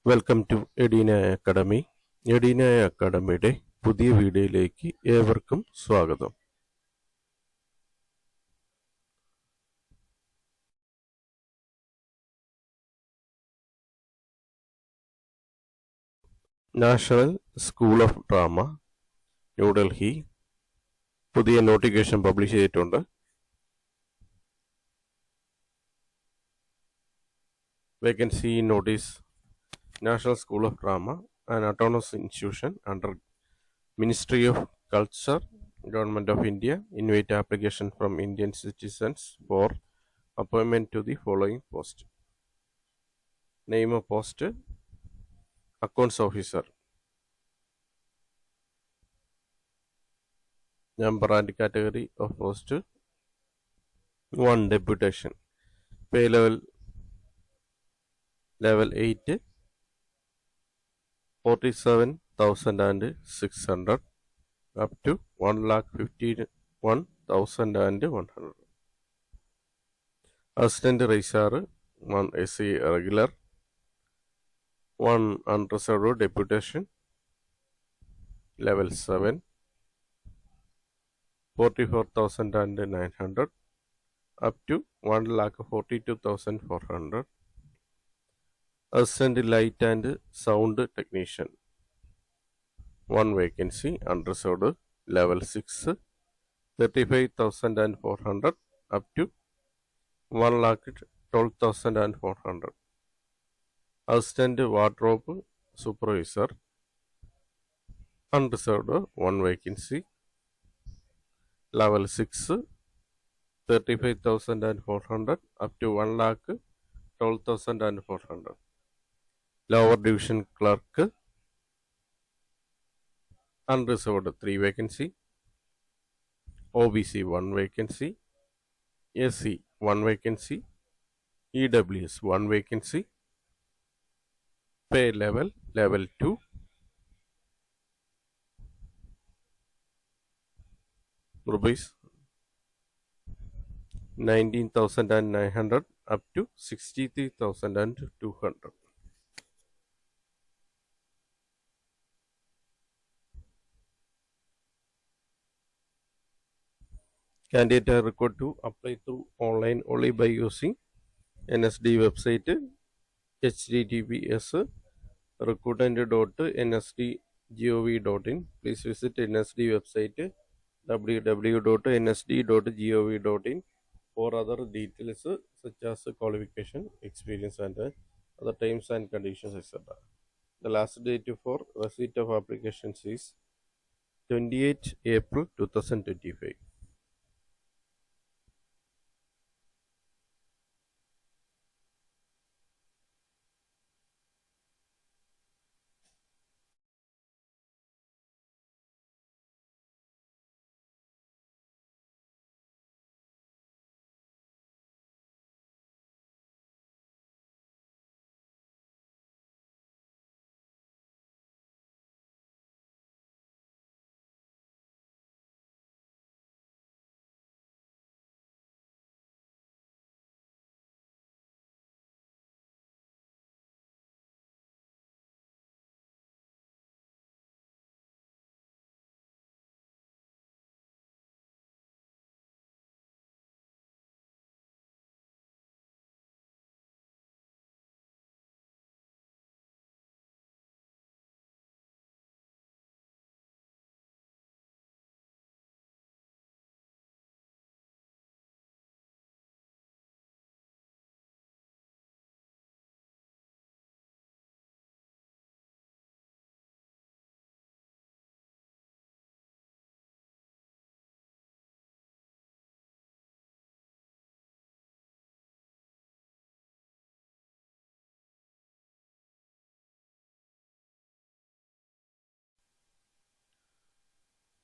Welcome to Edina Academy. Edina അക്കാഡമിയുടെ പുതിയ വീഡിയോയിലേക്ക് ഏവർക്കും സ്വാഗതം. National School of Drama New Delhi പുതിയ നോട്ടിഫിക്കേഷൻ പബ്ലിഷ് ചെയ്തിട്ടുണ്ട്. Vacancy notice. National School of Drama, an autonomous institution under Ministry of Culture, Government of India, invite application from Indian citizens for appointment to the following post. Name of post: Accounts Officer. Number and category of post: 1. Deputation. Pay level 8, 47,600 up to 1,51,100. Assistant Registrar 1 SC regular, 1 unreserved deputation level 7, 44,900 up to 1,42,400. Assistant Light and Sound Technician 1 vacancy unreserved level 6, 35,400 up to 1,12,400. Assistant Wardrobe Supervisor unreserved 1 vacancy level 6, 35,400 up to 1,12,400. Lower Division Clerk unreserved 3 vacancy, OBC 1 vacancy, SC 1 vacancy, EWS 1 vacancy. Pay level 2, rupees 19,900 up to 63,200. Candidate are required to apply through online only by using NSD website https recruitment.nsdgov.in. Please visit NSD website www.nsd.gov.in for other details such as qualification, experience and other terms and conditions, etc. The last date for receipt of applications is 28 April 2025.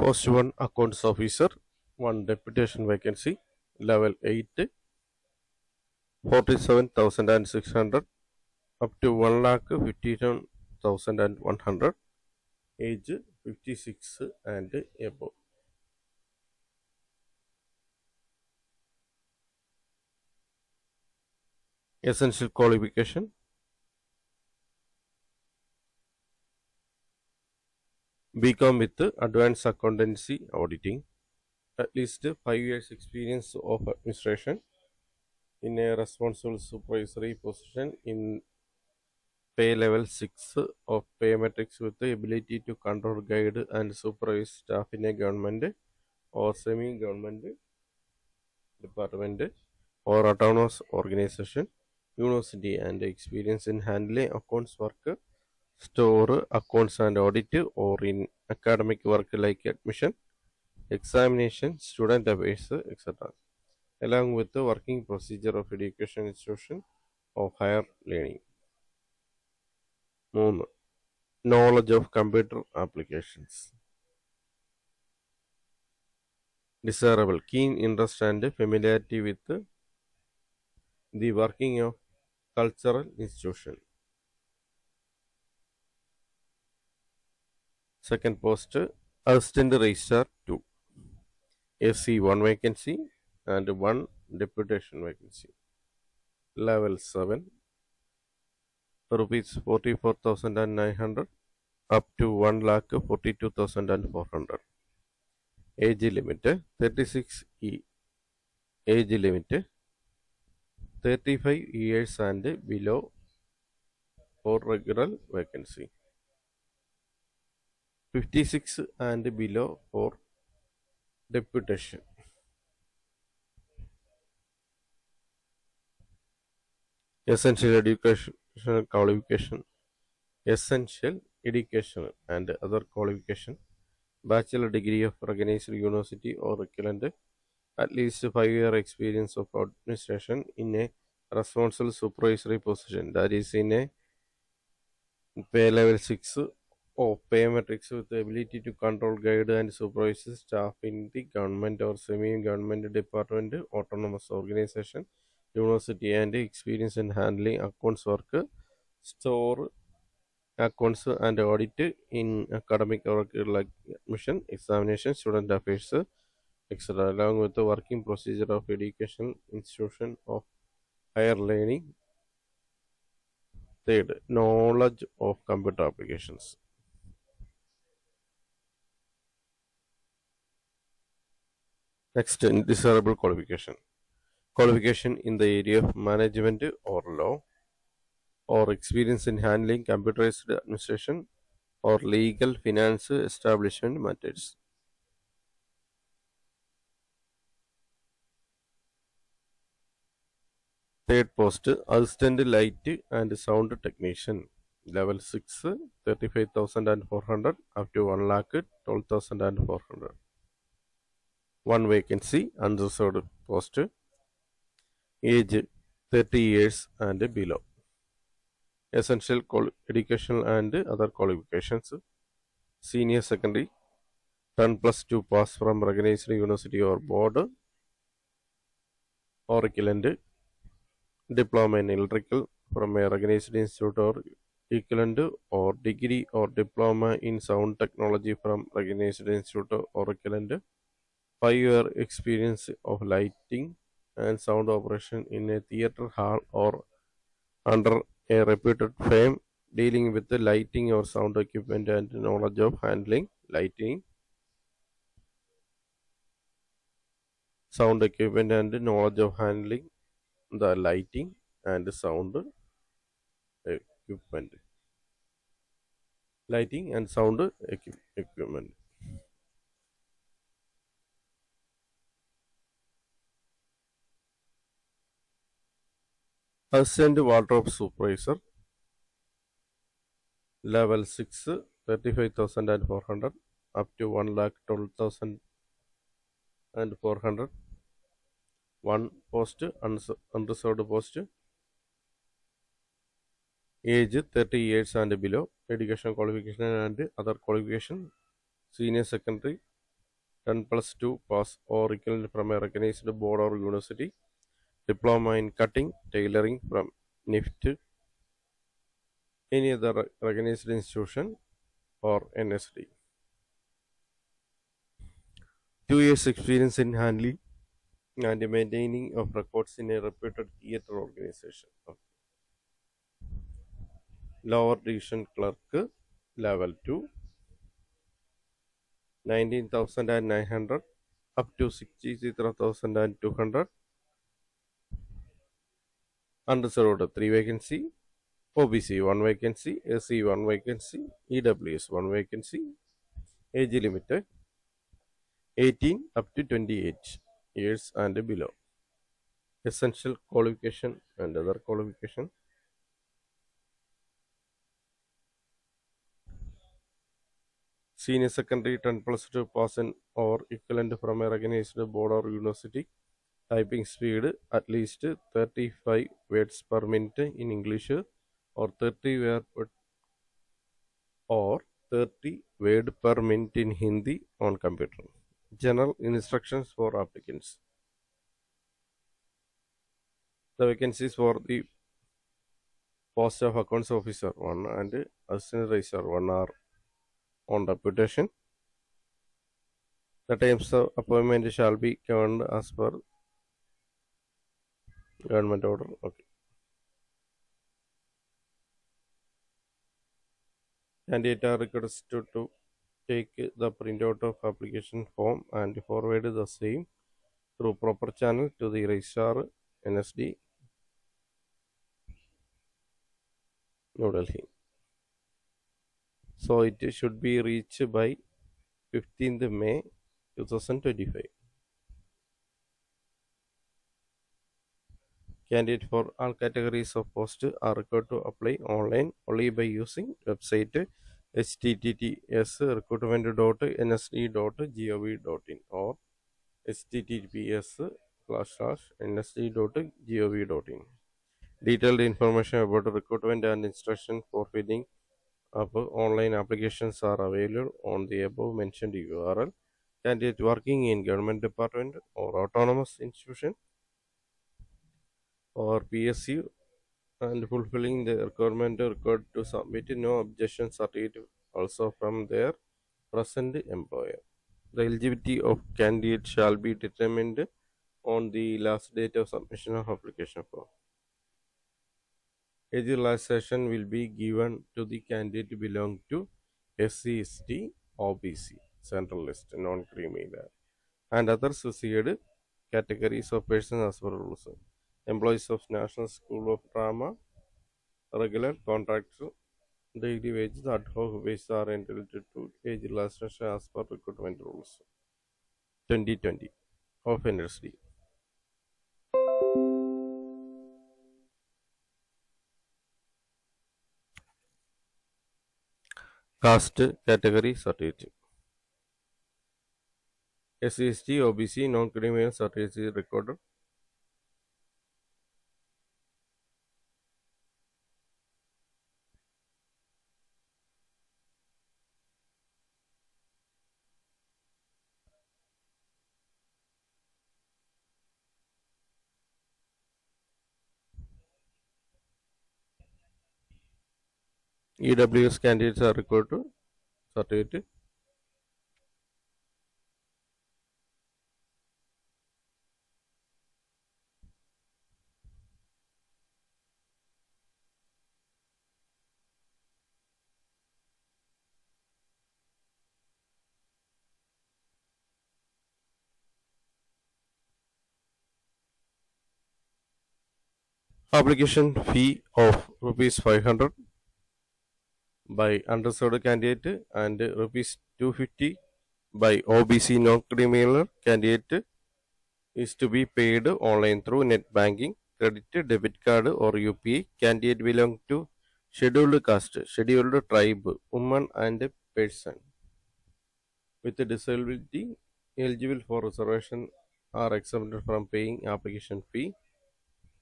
Post 1 Accounts Officer, 1 deputation vacancy, level 8, 47,600 up to 1,51,100, age 56 and above. Essential qualification: BCom with advanced accountancy auditing, at least 5 years experience of administration in a responsible supervisory position in pay level 6 of pay matrix with the ability to control, guide and supervise staff in a government or semi-government department or autonomous organization, university and experience in handling accounts work, store accounts and audit, or in academic work like admission, examination, student affairs, etc., along with the working procedure of education institution of higher learning. 3. Knowledge of computer applications. Desirable, keen interest and familiarity with the working of cultural institution. Second post, assistant registrar 2, AC 1 vacancy and 1 deputation vacancy. Level 7, rupees 44,900 up to 1,42,400. Age limit 36E. Age limit 35 years and below for regular vacancy. 56 and below for deputation. Essential educational qualification. Essential education and other qualification. Bachelor degree of recognized university or equivalent, at least 5-year experience of administration in a responsible supervisory position, that is in a pay level 6 or pay matrix with the ability to control, guide and supervise staff in the government or semi-government department, autonomous organization, university and experience in handling accounts work, store accounts and audit in academic work like admission, examination, student affairs, etc., along with the working procedure of education institution of higher learning. Third, knowledge of computer applications. Next, desirable qualification. Qualification in the area of management or law, or experience in handling computerized administration or legal finance establishment matters. Third post, assistant light and sound technician, level 6, 35,400 up to 1,12,400. 1 vacancy, unreserved post, age 30 years and below. Essential educational and other qualifications. Senior secondary, 10+2 pass from recognized university or board or equivalent, diploma in electrical from a recognized institute or equivalent, or degree or diploma in sound technology from recognized institute or equivalent, 5-year experience of lighting and sound operation in a theater hall or under a reputed firm dealing with the lighting or sound equipment and knowledge of handling lighting, sound equipment and knowledge of handling the lighting and sound equipment. Lighting and sound equipment. Assistant wardrobe supervisor, level 6, 35,400 up to 1,12,400. 1 post, unreserved post, age 30 years and below, education qualification and other qualification, senior secondary, 10+2 pass or equivalent from a recognized board or university, diploma in cutting, tailoring from NIFT, any other recognized institution or NSD. 2 years experience in handling and maintaining of records in a reputed theatre organization. Lower division clerk, level 2, 19,900 up to 63,200. Unreserved 3 vacancy, OBC 1 vacancy, SC 1 vacancy, EWS 1 vacancy. Age limit 18 up to 28 years and below. Essential qualification and other qualification. Senior secondary 10 plus 2 pass in or equivalent from a recognized board or university. Typing speed at least 35 words per minute in English or 30 word per minute in Hindi on computer. General instructions for applicants. The vacancies for the post of accounts officer 1 and assistant registrar 1 are on deputation. The times of appointment shall be governed as per government order. Okay. Candidate are requested to take the printout of application form and forward the same through proper channel to the registrar NSD, New Delhi. So it should be reached by 15th May 2025. Candidate for all categories of post are required to apply online only by using website https://recruitment.nsd.gov.in or https://nsd.gov.in. Detailed information about recruitment and instruction for filling up online applications are available on the above mentioned URL. Candidate working in government department or autonomous institution or PSU and fulfilling the requirement required to submit no objection certificate also from their present employer. The eligibility of candidate shall be determined on the last date of submission of application form. Age relaxation will be given to the candidate belong to SC, ST, OBC, Central List, non-creamy layer, and other associated categories of persons as per rules. Employees of National School of Drama, regular contractor, daily wages, ad hoc wages are entitled to age relaxation as per recruitment rules 2020 of NSD. Caste category certificate. SC, ST, OBC, non-criminal certificate is recorded. EWS candidates are required to certificate. Application fee of rupees 500 by unreserved candidate and rupees 250 by OBC non-criminal candidate is to be paid online through net banking, credit, debit card or UPI. Candidate belong to scheduled caste, scheduled tribe, woman and person with a disability eligible for reservation are exempted from paying application fee.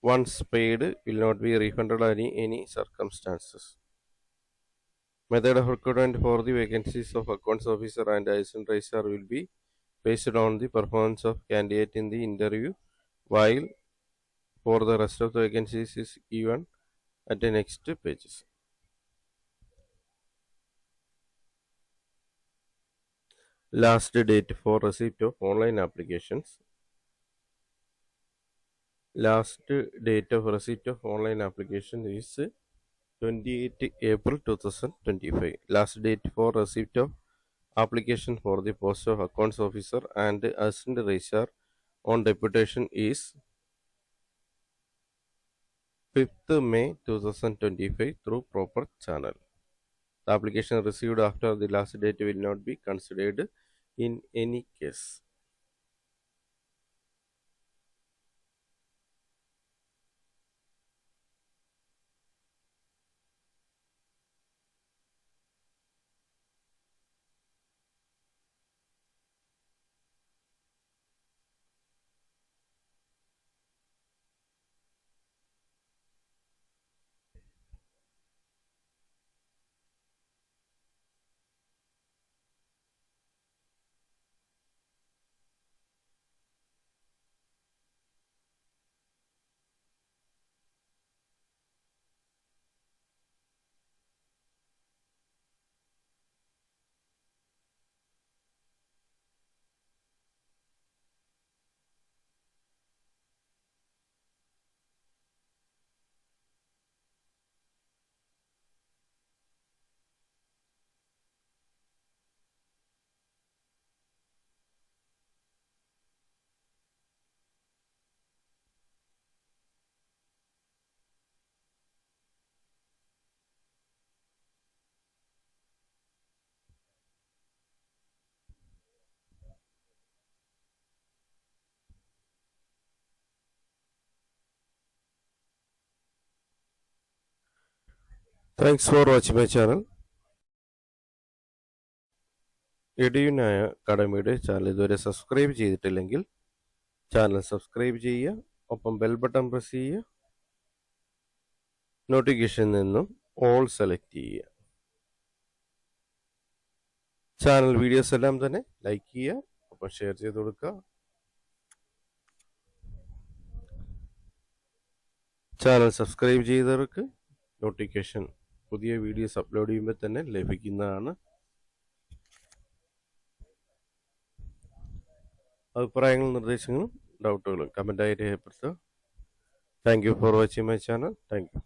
Once paid, will not be refunded in any circumstances. Method of recruitment for the vacancies of accounts officer and assistant registrar will be based on the performance of candidate in the interview, while for the rest of the vacancies is given at the next pages. Last date for receipt of online applications. Last date of receipt of online application is 28 April 2025. Last date for receipt of application for the post of accounts officer and assistant registrar on deputation is 5th May 2025 through proper channel. The application received after the last date will not be considered in any case. Thanks for watching my channel. എഡ്യൂനായ അക്കാഡമിയുടെ channel ഇതുവരെ subscribe ചെയ്തിട്ടില്ലെങ്കിൽ channel subscribe ചെയ്യുക, ഒപ്പം bell button press ചെയ്യുക, നോട്ടിഫിക്കേഷനിൽ നിന്നും all select ചെയ്യുക. ചാനൽ വീഡിയോസ് എല്ലാം തന്നെ ലൈക്ക് ചെയ്യുക, ഒപ്പം ഷെയർ ചെയ്ത് കൊടുക്കുക. ചാനൽ സബ്സ്ക്രൈബ് ചെയ്തവർക്ക് നോട്ടിഫിക്കേഷൻ പുതിയ വീഡിയോസ് അപ്ലോഡ് ചെയ്യുമ്പോൾ തന്നെ ലഭിക്കുന്നതാണ്. അഭിപ്രായങ്ങളും നിർദ്ദേശങ്ങളും ഡൗട്ടുകളും കമൻ്റായി രേഖപ്പെടുത്തുക. Thank you for watching my channel. Thank U.